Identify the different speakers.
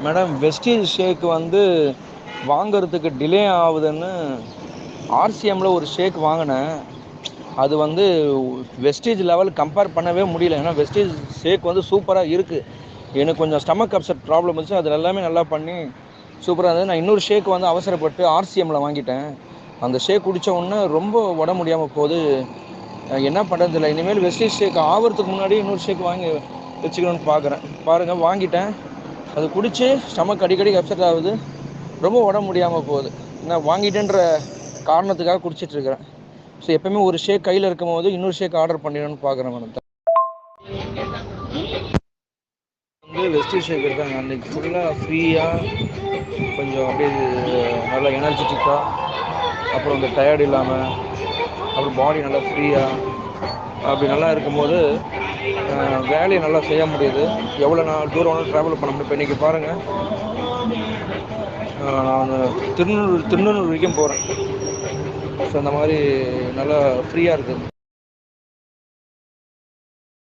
Speaker 1: Madam Vestige ஷேக் வந்து வாங்கிறதுக்கு delay ஆகுதுன்னு ஆர்சிஎம்மில் ஒரு ஷேக் வாங்கினேன். அது வந்து வெஸ்டீஜ் லெவல் கம்பேர் பண்ணவே முடியல. ஏன்னா வெஸ்டீஜ் ஷேக் வந்து சூப்பராக இருக்குது. எனக்கு கொஞ்சம் ஸ்டமக் அப்செட் ப்ராப்ளம் இருந்துச்சு. அது எல்லாமே நல்லா பண்ணி சூப்பராக இருந்தது. நான் இன்னொரு ஷேக் வந்து அவசரப்பட்டு ஆர்சிஎம்மில் வாங்கிட்டேன். அந்த ஷேக் குடித்த உடனே ரொம்ப உடம்பு முடியாமல் போகுது. என்ன பண்ணுறது இல்லை. இனிமேல் வெஸ்டீஜ் ஷேக் ஆகிறதுக்கு முன்னாடி இன்னொரு ஷேக் வாங்கி வச்சுக்கணும்னு பார்க்குறேன். பாருங்கள், வாங்கிட்டேன். அது குடித்து ஸ்டமக் அடிக்கடி அப்செட் ஆகுது. ரொம்ப உடம்பு முடியாமல் போகுது. நான் வாங்கிட்டேன்ற காரணத்துக்காக குடிச்சிட்ருக்கிறேன். ஸோ எப்போயுமே ஒரு ஷேக் கையில் இருக்கும் போது இன்னொரு ஷேக் ஆர்டர் பண்ணிடணும்னு பார்க்குறேன் மேடம். வந்து வெஸ்டீஜ் ஷேக் இருக்காங்க அன்றைக்கி ஃபுல்லாக ஃப்ரீயாக கொஞ்சம் அப்படியே நல்லா எனர்ஜெட்டிக்காக, அப்புறம் இந்த டயர்டு இல்லாமல், அப்புறம் பாடி நல்லா ஃப்ரீயாக அப்படி நல்லா இருக்கும்போது வேலையை நல்லா செய்ய முடியுது. எவ்வளோ நான் தூரம் வேணாலும் ட்ராவல் பண்ண முடியும். இப்போ இன்றைக்கி பாருங்கள், நான் திருநூறு வரைக்கும் போகிறேன். ஸோ அந்த மாதிரி நல்லா ஃப்ரீயாக இருக்குது.